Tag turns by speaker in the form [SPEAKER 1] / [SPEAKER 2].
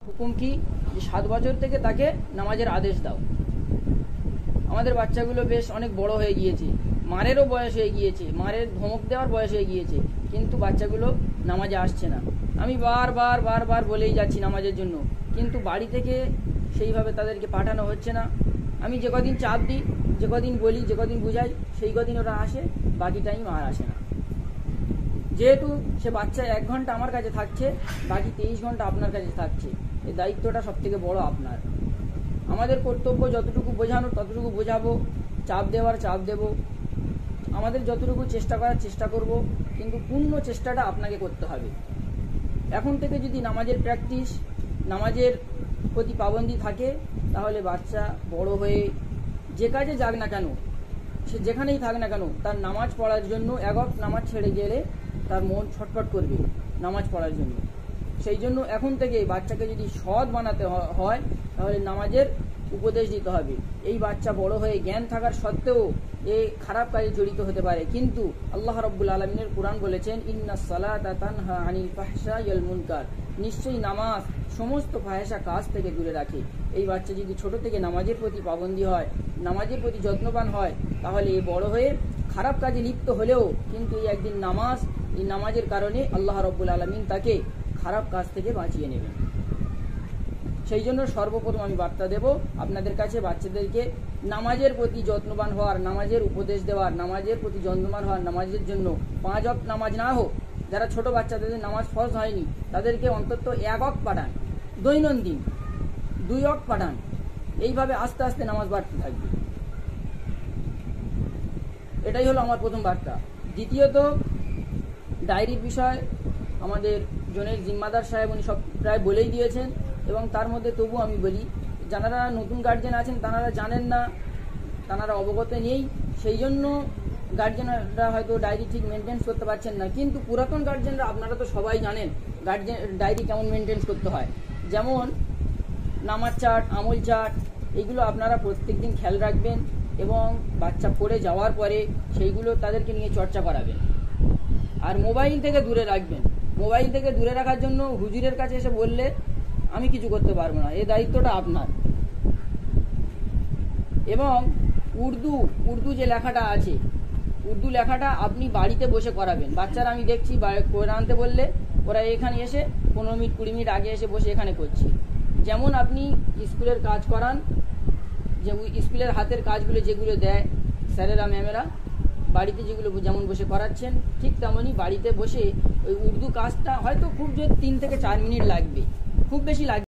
[SPEAKER 1] হুকুম কি যে 7 বছর থেকে তাকে নামাজের আদেশ দাও। আমাদের বাচ্চাগুলো বেশ অনেক বড় হয়ে গিয়েছে, মারেরও বয়স হয়ে গিয়েছে, মারের ধমক দেওয়ার বয়স হয়ে গিয়েছে, কিন্তু বাচ্চাগুলো নামাজে আসছে না। আমি বারবার বলেই যাচ্ছি নামাজের জন্য, কিন্তু বাড়ি থেকে সেইভাবে তাদেরকে পাঠানো হচ্ছে না। আমি যে কদিন চাপ দিই, যে কদিন বলি, যে কদিন বুঝাই, সেই কদিন ওরা আসে, বাকি টাইম আর আসে না। যেহেতু সে বাচ্চা 1 ঘন্টা আমার কাছে থাকছে, বাকি 23 ঘন্টা আপনার কাছে থাকছে, এই দায়িত্বটা সব থেকে বড় আপনার। আমাদের কর্তব্য যতটুকু বোঝানোর ততটুকু বোঝাবো, চাপ দেওয়ার চাপ দেব, আমাদের যতটুকু চেষ্টা করার চেষ্টা করব, কিন্তু পূর্ণ চেষ্টাটা আপনাকে করতে হবে। এখন থেকে যদি নামাজের প্র্যাকটিস, নামাজের প্রতি পাবন্দি থাকে, তাহলে বাচ্চা বড় হয়ে যে কাজে যাক না কেন, সে যেখানেই থাক না কেন, তার নামাজ পড়ার জন্য একক নামাজ ছেড়ে গেলে তার মন ছটফট করবে নামাজ পড়ার জন্য। সেই জন্য এখন থেকে বাচ্চাকে যদি সৎ বানাতে হয়, তাহলে নামাজের উপদেশ দিতে হবে। এই বাচ্চা বড় হয়ে জ্ঞান থাকার সত্ত্বেও এই খারাপ কাজে জড়িত হতে পারে, কিন্তু আল্লাহ রাব্বুল আলামিনের কুরআন বলেছেন, ইন্নাস সালাতা তানহা আনিল ফাহশাই ওয়াল মুনকার, নিশ্চয়ই নামাজ সমস্ত ফাহেসা কাজ থেকে দূরে রাখে। এই বাচ্চা যদি ছোট থেকে নামাজের প্রতি পাবন্দি হয়, নামাজের প্রতি যত্নবান হয়, তাহলে এই বড় হয়ে খারাপ কাজে লিপ্ত হলেও কিন্তু এই একদিন এই নামাজের কারণে আল্লাহ রাব্বুল আলামিন তাকে খারাপ কাজ থেকে বাঁচিয়ে নেবেন। সেই জন্য সর্বপ্রথম আমি বার্তা দেব আপনাদের কাছে, বাচ্চাদেরকে নামাজের প্রতি যত্নবান হওয়ার, নামাজের উপদেশ দেওয়ার, নামাজের প্রতি যত্নবান হওয়ার। নামাজের জন্য 5 ওয়াক্ত নামাজ না হোক, যারা ছোট বাচ্চাদের নামাজ ফরজ হয়নি, তাদেরকে অন্তত 1 ওয়াক্ত পাঠান, দৈনন্দিন 2 ওয়াক্ত পাঠান। এইভাবে আস্তে আস্তে নামাজ বাড়তে থাকবে। এটাই হলো আমার প্রথম বার্তা। দ্বিতীয়ত, ডায়েরির বিষয় আমাদের জনের জিম্মাদার সাহেব উনি সব প্রায় বলেই দিয়েছেন, এবং তার মধ্যে তবু আমি বলি, যারা নতুন গার্জেন আছেন তারা জানেন না, তারা অবগত নেই, সেই জন্য গার্জেনরা হয়তো ডায়েরি ঠিক মেনটেন্স করতে পারছেন না। কিন্তু পুরাতন গার্জেনরা আপনারা তো সবাই জানেন ডায়েরি কেমন মেনটেন্স করতে হয়। যেমন নামাজ চার্ট, আমল চার্ট, এইগুলো আপনারা প্রত্যেকদিন খেয়াল রাখবেন, এবং বাচ্চা পড়ে যাওয়ার পরে সেইগুলো তাদেরকে নিয়ে চর্চা করাবেন। আর মোবাইল থেকে দূরে রাখবেন। মোবাইল থেকে দূরে রাখার জন্য হুজুরের কাছে এসে বললে আমি কিছু করতে পারবো না, এই দায়িত্বটা আপনার। এবং উর্দু যে লেখাটা আছে, উর্দু লেখাটা আপনি বাড়িতে বসে করাবেন। বাচ্চারা আমি দেখছি করে আনতে বললে ওরা এখানে এসে 15 মিনিট 20 মিনিট আগে এসে বসে এখানে করছি। যেমন আপনি স্কুলের কাজ করান, যে স্কুলের হাতের কাজগুলো যেগুলো দেয় স্যারেরা ম্যামেরা, বাড়িতে যেগুলো যেমন বসে করাচ্ছেন, ঠিক তেমনই বাড়িতে বসে ওই উর্দু কাজটা হয়তো খুব জোর 3 থেকে 4 মিনিট লাগবে, খুব বেশি লাগবে।